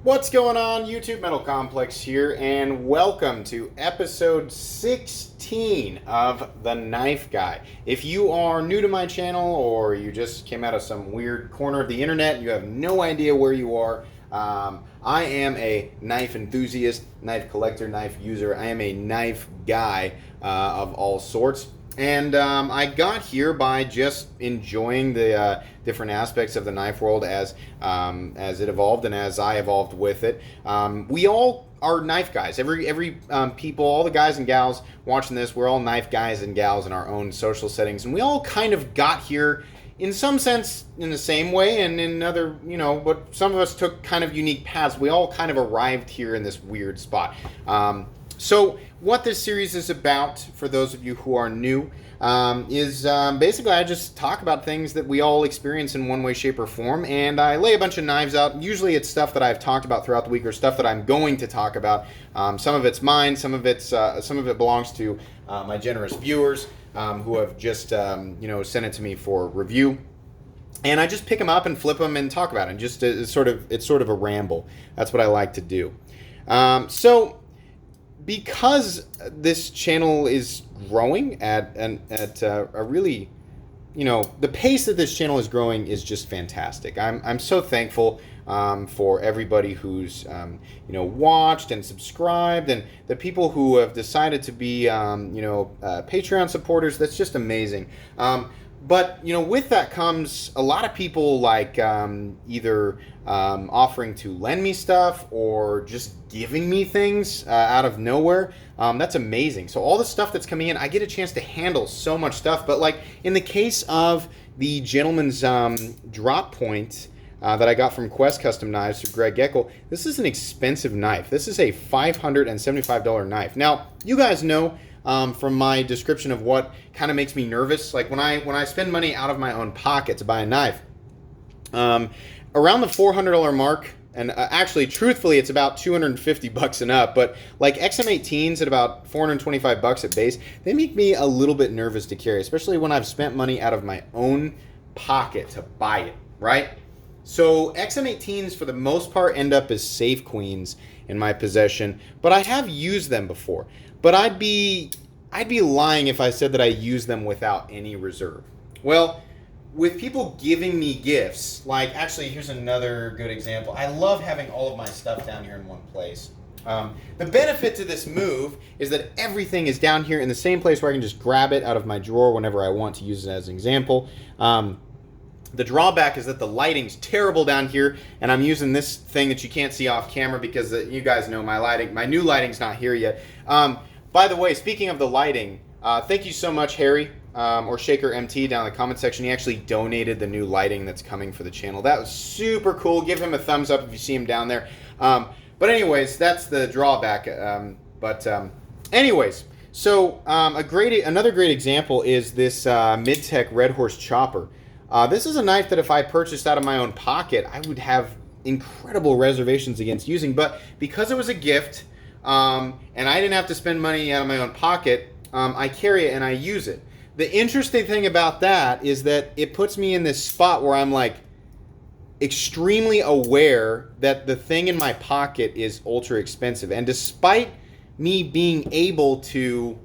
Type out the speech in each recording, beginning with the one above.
What's going on, YouTube? Metal Complex here, and welcome to episode 16 of The Knife Guy. If you are new to my channel or you just came out of some weird corner of the internet and you have no idea where you are, I am a knife enthusiast, knife collector, knife user. I am a knife guy of all sorts. And I got here by just enjoying the different aspects of the knife world as it evolved and as I evolved with it. We all are knife guys. Every people, all the guys and gals watching this, we're all knife guys and gals in our own social settings, and we all kind of got here in some sense in the same way, and in other, but some of us took kind of unique paths. We all kind of arrived here in this weird spot. So what this series is about, for those of you who are new, is basically I just talk about things that we all experience in one way, shape, or form, and I lay a bunch of knives out. Usually it's stuff that I've talked about throughout the week or stuff that I'm going to talk about. Some of it's mine, some of it belongs to my generous viewers who have just sent it to me for review. And I just pick them up and flip them and talk about it. And just it's sort of a ramble. That's what I like to do. Because this channel is growing at a really, the pace that this channel is growing is just fantastic. I'm so thankful for everybody who's watched and subscribed, and the people who have decided to be Patreon supporters. That's just amazing. But with that comes a lot of people like either offering to lend me stuff or just giving me things out of nowhere. That's amazing. So all the stuff that's coming in, I get a chance to handle so much stuff. But like in the case of the gentleman's drop point that I got from Quest Custom Knives through Greg Gecko, this is an expensive knife. This is a $575 knife. Now, you guys know from my description of what kind of makes me nervous, like when I spend money out of my own pocket to buy a knife, around the $400 mark, and actually, truthfully, it's about $250 and up, but like XM18s at about $425 at base, they make me a little bit nervous to carry, especially when I've spent money out of my own pocket to buy it, right? So XM18s, for the most part, end up as safe queens in my possession, but I have used them before. But I'd be lying if I said that I use them without any reserve. Well, with people giving me gifts, like actually here's another good example. I love having all of my stuff down here in one place. The benefit to this move is that everything is down here in the same place where I can just grab it out of my drawer whenever I want to use it as an example. The drawback is that the lighting's terrible down here, and I'm using this thing that you can't see off camera because you guys know my new lighting's not here yet. By the way, speaking of the lighting, thank you so much, Harry, or Shaker MT down in the comment section. He actually donated the new lighting that's coming for the channel. That was super cool. Give him a thumbs up if you see him down there. But anyways, that's the drawback. Anyways, so another great example is this Mid-Tech Red Horse chopper. This is a knife that if I purchased out of my own pocket, I would have incredible reservations against using. But because it was a gift, and I didn't have to spend money out of my own pocket, I carry it and I use it. The interesting thing about that is that it puts me in this spot where I'm like extremely aware that the thing in my pocket is ultra expensive. And despite me being able to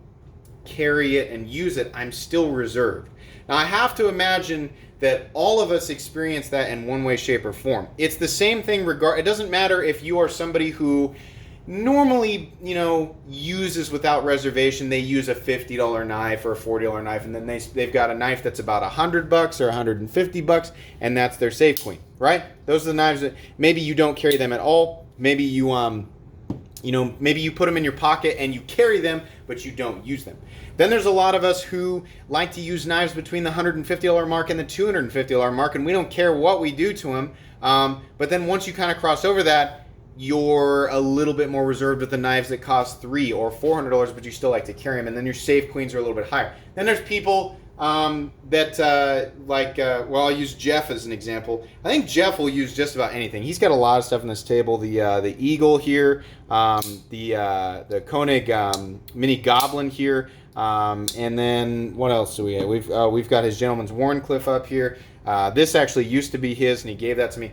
carry it and use it, I'm still reserved. Now I have to imagine that all of us experience that in one way, shape, or form. It's the same thing it doesn't matter if you are somebody who normally, uses without reservation. They use a $50 knife or a $40 knife, and then they've got a knife that's about $100 or $150, and that's their safe queen, right? Those are the knives that maybe you don't carry them at all. Maybe you maybe you put them in your pocket and you carry them, but you don't use them. Then there's a lot of us who like to use knives between the $150 mark and the $250 mark, and we don't care what we do to them. But then once you kind of cross over that, you're a little bit more reserved with the knives that cost $300 or $400, but you still like to carry them, and then your safe queens are a little bit higher. Then there's people I'll use Jeff as an example. I think Jeff will use just about anything. He's got a lot of stuff on this table. The Eagle here, the Koenig Mini Goblin here, and then what else do we have? We've got his Gentleman's Warncliffe up here. This actually used to be his, and he gave that to me.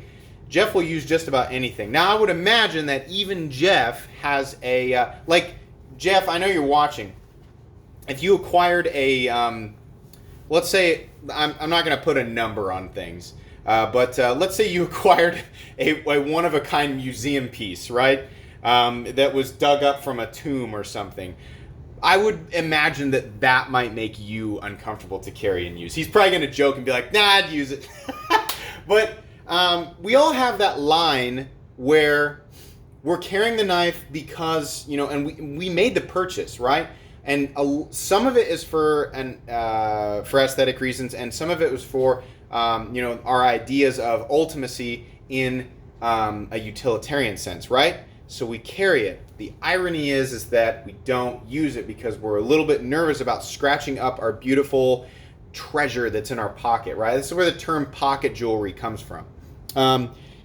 Jeff will use just about anything. Now, I would imagine that even Jeff has a, like, Jeff, I know you're watching. If you acquired a, let's say, I'm not going to put a number on things, but let's say you acquired a one-of-a-kind museum piece, right, that was dug up from a tomb or something. I would imagine that that might make you uncomfortable to carry and use. He's probably going to joke and be like, nah, I'd use it. But we all have that line where we're carrying the knife because, you know, and we made the purchase, right? And some of it is for aesthetic reasons, and some of it was for, you know, our ideas of ultimacy in a utilitarian sense, right? So we carry it. The irony is that we don't use it because we're a little bit nervous about scratching up our beautiful treasure that's in our pocket, right? This is where the term pocket jewelry comes from.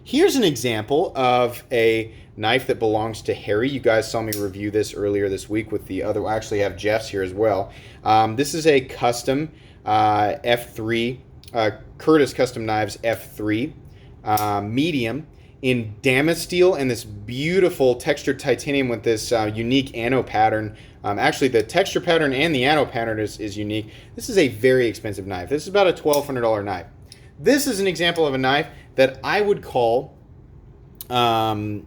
Here's an example of a knife that belongs to Harry. You guys saw me review this earlier this week with the other. I actually have Jeff's here as well. This is a custom F3, Curtis Custom Knives F3 medium in Damasteel and this beautiful textured titanium with this unique anno pattern. Actually, the texture pattern and the anno pattern is unique. This is a very expensive knife. This is about a $1,200 knife. This is an example of a knife that I would call too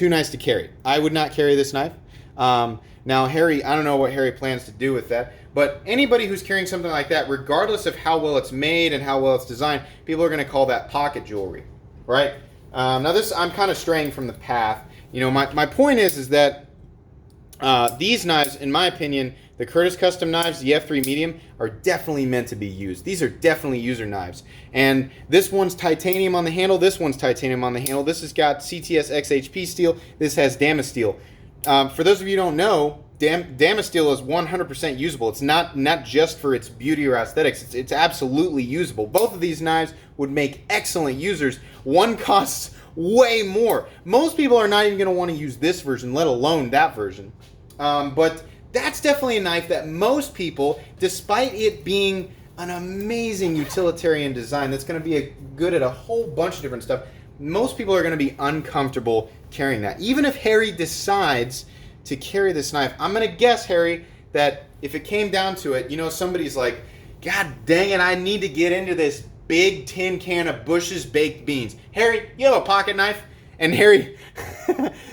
nice to carry. I would not carry this knife. Now, Harry, I don't know what Harry plans to do with that, but anybody who's carrying something like that, regardless of how well it's made and how well it's designed, people are going to call that pocket jewelry, right? Now, this, I'm kind of straying from the path. You know, my point is that these knives, in my opinion, the Curtis Custom Knives, the F3 Medium, are definitely meant to be used. These are definitely user knives. And this one's titanium on the handle. This one's titanium on the handle. This has got CTS XHP steel. This has Damasteel. For those of you who don't know, Damasteel is 100% usable. It's not just for its beauty or aesthetics. It's absolutely usable. Both of these knives would make excellent users. One costs way more. Most people are not even going to want to use this version, let alone that version. But that's definitely a knife that most people, despite it being an amazing utilitarian design that's going to be good at a whole bunch of different stuff, most people are going to be uncomfortable carrying that. Even if Harry decides to carry this knife, I'm going to guess, Harry, that if it came down to it, you know, somebody's like, God dang it, I need to get into this big tin can of Bush's baked beans. Harry, you have a pocket knife? And Harry,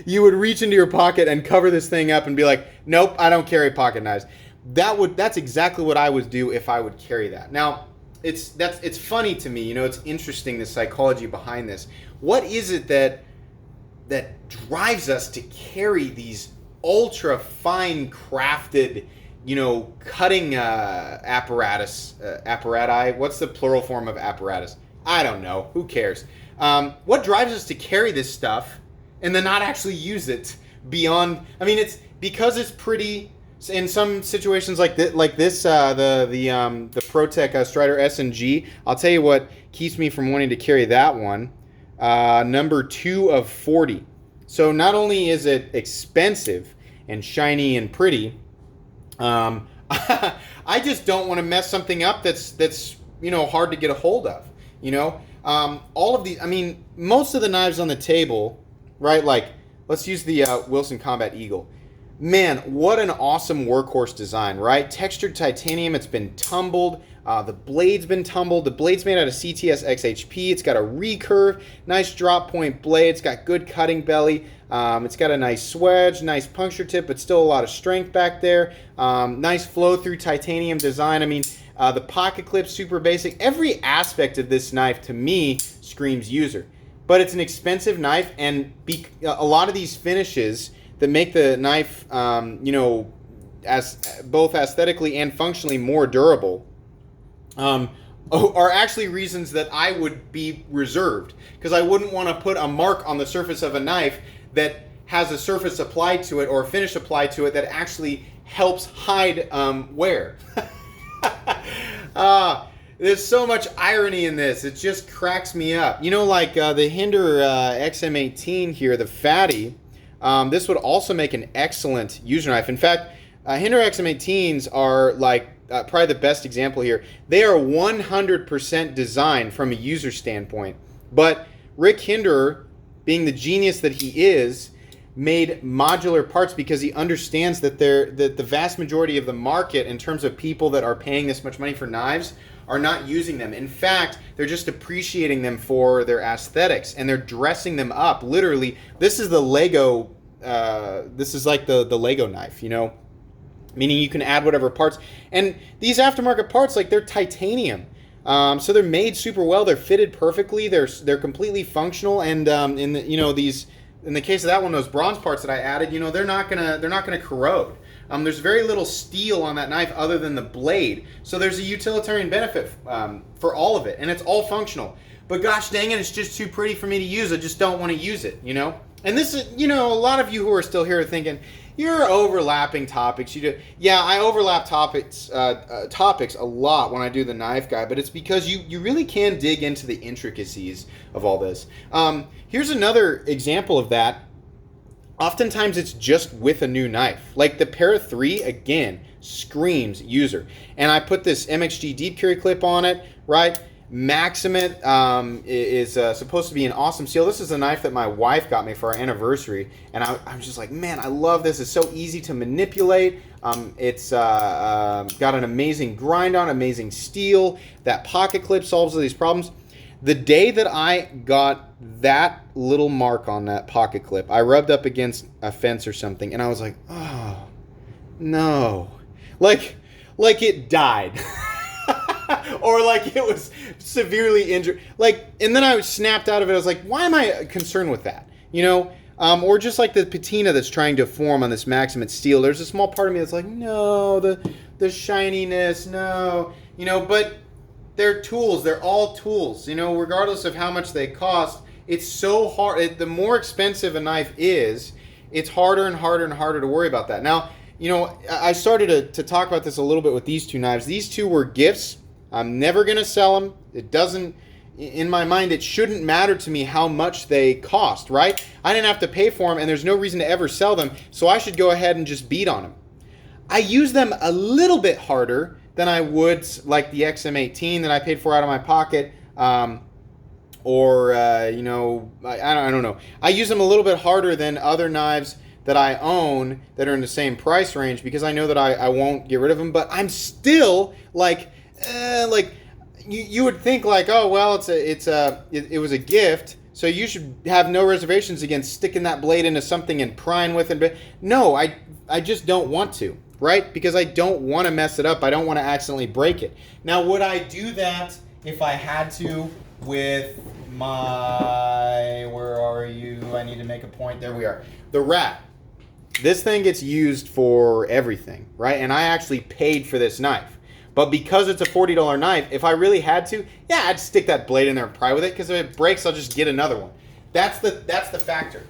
you would reach into your pocket and cover this thing up and be like, nope, I don't carry pocket knives. That's exactly what I would do if I would carry that. Now, it's funny to me, you know, it's interesting, the psychology behind this. What is it that drives us to carry these ultra fine crafted, you know, cutting apparati? What's the plural form of apparatus? I don't know. Who cares? What drives us to carry this stuff and then not actually use it beyond? I mean, it's because it's pretty. In some situations like this, the ProTech Strider S&G. I'll tell you what keeps me from wanting to carry that one. Number 2 of 40. So not only is it expensive and shiny and pretty, I just don't want to mess something up that's you know, hard to get a hold of. You know, all of these. I mean, most of the knives on the table, right? Like, let's use the Wilson Combat Eagle. Man, what an awesome workhorse design, right? Textured titanium, it's been tumbled. The blade's been tumbled. The blade's made out of CTS XHP. It's got a recurve, nice drop point blade. It's got good cutting belly. It's got a nice swedge, nice puncture tip, but still a lot of strength back there. Nice flow through titanium design. I mean, the pocket clip's super basic. Every aspect of this knife, to me, screams user. But it's an expensive knife, and a lot of these finishes that make the knife, you know, as both aesthetically and functionally more durable, are actually reasons that I would be reserved, because I wouldn't want to put a mark on the surface of a knife that has a surface applied to it or a finish applied to it that actually helps hide wear. There's so much irony in this. It just cracks me up. You know, like the Hinderer XM18 here, the fatty. This would also make an excellent user knife. In fact, Hinderer XM18s are like probably the best example here. They are 100% designed from a user standpoint, but Rick Hinderer, being the genius that he is, made modular parts because he understands that the vast majority of the market, in terms of people that are paying this much money for knives, are not using them. In fact, they're just appreciating them for their aesthetics, and they're dressing them up. Literally, this is the Lego. This is like the Lego knife, you know, meaning you can add whatever parts. And these aftermarket parts, like, they're titanium. So they're made super well. They're fitted perfectly. They're completely functional. And in the, you know, these, in the case of that one, those bronze parts that I added, you know, they're not gonna corrode. There's very little steel on that knife other than the blade. So there's a utilitarian benefit for all of it, and it's all functional. But gosh dang it, it's just too pretty for me to use. I just don't want to use it, you know. And this is, you know, a lot of you who are still here are thinking, you're overlapping topics. You do, yeah, I overlap topics a lot when I do the knife guy, but it's because you really can dig into the intricacies of all this. Here's another example of that. Oftentimes it's just with a new knife. Like the Para 3, again, screams user. And I put this MXG deep carry clip on it, right? Maxima is supposed to be an awesome seal. This is a knife that my wife got me for our anniversary, and I was just like, man, I love this. It's so easy to manipulate. It's got an amazing grind on, amazing steel. That pocket clip solves all these problems. The day that I got that little mark on that pocket clip, I rubbed up against a fence or something, and I was like, oh, no. Like it died. Or like it was severely injured. Like, and then I snapped out of it. I was like, why am I concerned with that? You know? Or just like the patina that's trying to form on this Maxima steel. There's a small part of me that's like, no, the shininess, no. You know, but they're tools. They're all tools. You know, regardless of how much they cost, it's so hard. The more expensive a knife is, it's harder and harder and harder to worry about that. Now, you know, I started to talk about this a little bit with these two knives. These two were gifts. I'm never going to sell them. It doesn't, in my mind, it shouldn't matter to me how much they cost, right? I didn't have to pay for them, and there's no reason to ever sell them, so I should go ahead and just beat on them. I use them a little bit harder than I would, like the XM18 that I paid for out of my pocket, you know, I don't know. I use them a little bit harder than other knives that I own that are in the same price range because I know that I won't get rid of them, but I'm still like you would think like, oh well, it was a gift, so you should have no reservations against sticking that blade into something and prying with it. But no, I just don't want to, right? Because I don't want to mess it up. I don't want to accidentally break it. Now, would I do that if I had to with my, where are you? I need to make a point. There we are. The Rat. This thing gets used for everything, right? And I actually paid for this knife. But because it's a $40 knife, if I really had to, yeah, I'd stick that blade in there and pry with it, because if it breaks, I'll just get another one. That's the factor.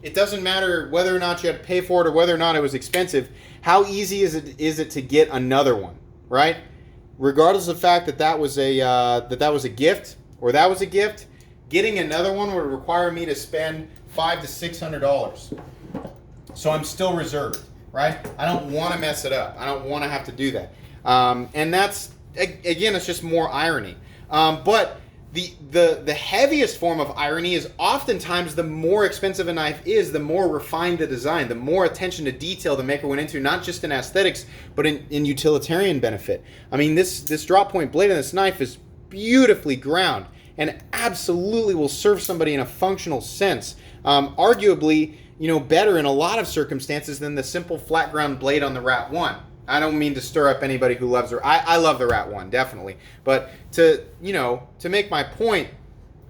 It doesn't matter whether or not you had to pay for it or whether or not it was expensive. How easy is it to get another one, right? Regardless of the fact that that was a gift or that was a gift, getting another one would require me to spend $500 to $600. So I'm still reserved, right? I don't want to mess it up. I don't want to have to do that. And that's, again, it's just more irony. But the heaviest form of irony is oftentimes the more expensive a knife is, the more refined the design, the more attention to detail the maker went into, not just in aesthetics, but in utilitarian benefit. I mean, this drop point blade on this knife is beautifully ground and absolutely will serve somebody in a functional sense. Arguably, you know, better in a lot of circumstances than the simple flat ground blade on the Rat 1. I don't mean to stir up anybody who loves her. I love the Rat 1, definitely. But to make my point,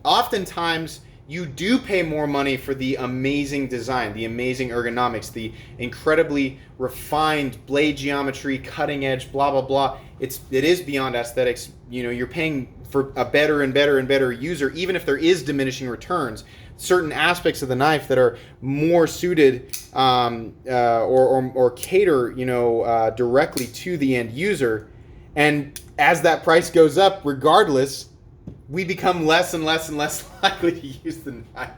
oftentimes you do pay more money for the amazing design, the amazing ergonomics, the incredibly refined blade geometry, cutting edge, blah, blah, blah. It is beyond aesthetics. You know, you're paying for a better and better and better user, even if there is diminishing returns. Certain aspects of the knife that are more suited or cater, directly to the end user. And as that price goes up, regardless, we become less and less and less likely to use the knife.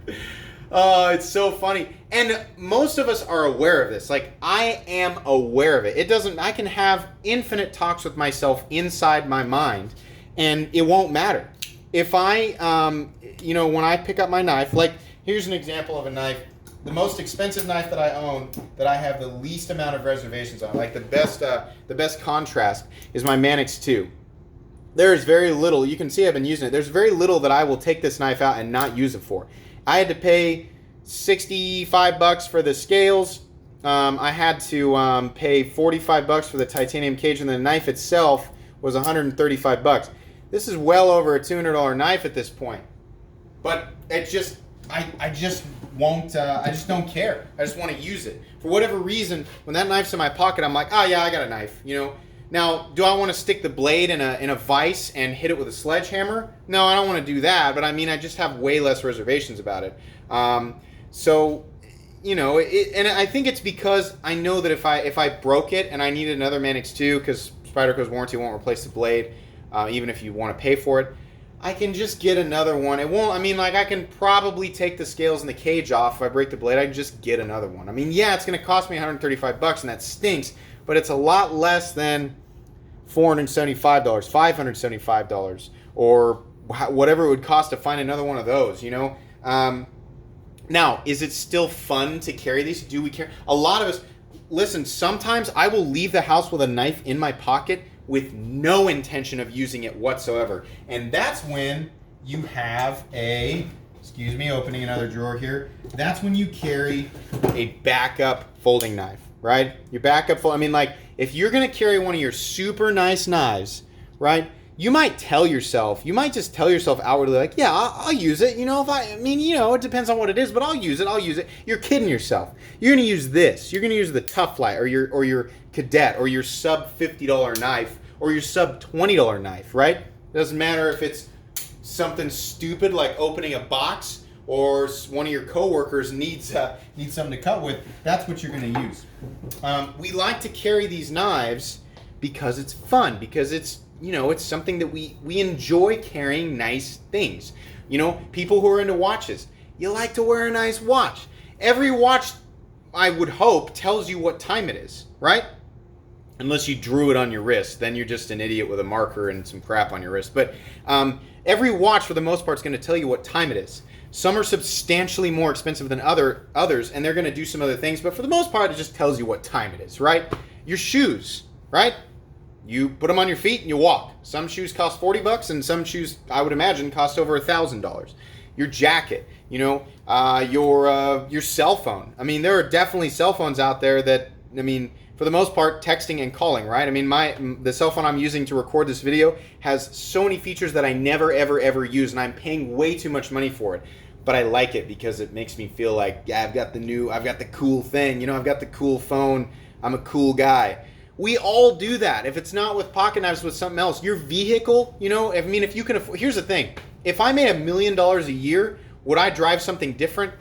Oh, it's so funny. And most of us are aware of this. Like, I am aware of it. I can have infinite talks with myself inside my mind, and it won't matter. if I, you know, when I pick up my knife, like here's an example of a knife, the most expensive knife that I own, that I have the least amount of reservations on, like the best contrast is my Man X2. There is very little, you can see I've been using it, there's very little that I will take this knife out and not use it for. I had to pay $65 for the scales. I had to pay $45 for the titanium cage, and the knife itself was $135. This is well over a $200 knife at this point. But it just, I just won't, I just don't care. I just want to use it. For whatever reason, when that knife's in my pocket, I'm like, oh yeah, I got a knife, you know. Now, do I want to stick the blade in a vise and hit it with a sledgehammer? No, I don't want to do that, but I mean, I just have way less reservations about it. So, you know, and I think it's because I know that if I broke it and I needed another Man X2, because Spyderco's warranty won't replace the blade, even if you want to pay for it, I can just get another one. It won't, I mean, like, I can probably take the scales and the cage off. If I break the blade, I can just get another one. I mean, yeah, it's going to cost me $135, and that stinks, but it's a lot less than $475, $575, or whatever it would cost to find another one of those, you know? Now, is it still fun to carry these? Do we carry? A lot of us, listen, sometimes I will leave the house with a knife in my pocket with no intention of using it whatsoever. And that's when you have a, excuse me, opening another drawer here. That's when you carry a backup folding knife, right? Your backup, I mean, like, if you're going to carry one of your super nice knives, right, you might tell yourself, you might just tell yourself outwardly, like, yeah, I'll use it. You know, I mean, you know, it depends on what it is, but I'll use it. You're kidding yourself. You're going to use this. You're going to use the Tough Light or your Cadet or your sub $50 knife or your sub $20 knife, right? It doesn't matter if it's something stupid like opening a box or one of your coworkers needs something to cut with. That's what you're going to use. We like to carry these knives because it's fun, because it's, you know, it's something that we enjoy carrying nice things. You know, people who are into watches, you like to wear a nice watch. Every watch, I would hope, tells you what time it is, right? Unless you drew it on your wrist, then you're just an idiot with a marker and some crap on your wrist. But every watch, for the most part, is going to tell you what time it is. Some are substantially more expensive than others, and they're going to do some other things. But for the most part, it just tells you what time it is, right? Your shoes, right? You put them on your feet and you walk. Some shoes cost $40, and some shoes, I would imagine, cost over $1,000. Your jacket, you know, your cell phone. I mean, there are definitely cell phones out there that, I mean, for the most part, texting and calling, right? I mean, the cell phone I'm using to record this video has so many features that I never, ever use, and I'm paying way too much money for it. But I like it because it makes me feel like, yeah, I've got the cool thing, you know, I've got the cool phone, I'm a cool guy. We all do that. If it's not with pocket knives, with something else. Your vehicle, you know, I mean, if you can afford, here's the thing. If I made $1 million a year, would I drive something different?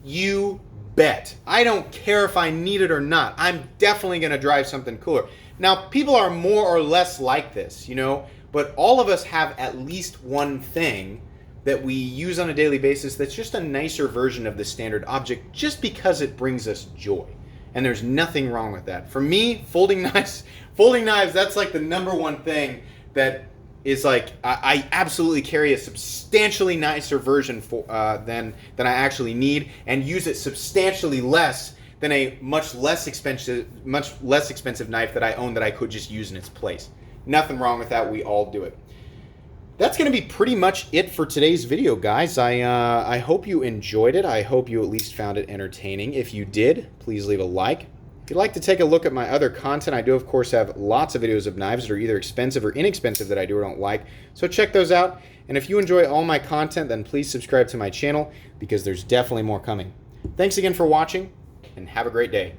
You bet. I don't care if I need it or not. I'm definitely going to drive something cooler. Now, people are more or less like this, you know, but all of us have at least one thing that we use on a daily basis that's just a nicer version of the standard object just because it brings us joy. And there's nothing wrong with that. For me, folding knives, that's like the number one thing that is like, I absolutely carry a substantially nicer version than I actually need, and use it substantially less than a much less expensive knife that I own that I could just use in its place. Nothing wrong with that. We all do it. That's going to be pretty much it for today's video, guys. I hope you enjoyed it. I hope you at least found it entertaining. If you did, please leave a like. If you'd like to take a look at my other content, I do, of course, have lots of videos of knives that are either expensive or inexpensive that I do or don't like. So check those out. And if you enjoy all my content, then please subscribe to my channel because there's definitely more coming. Thanks again for watching, and have a great day.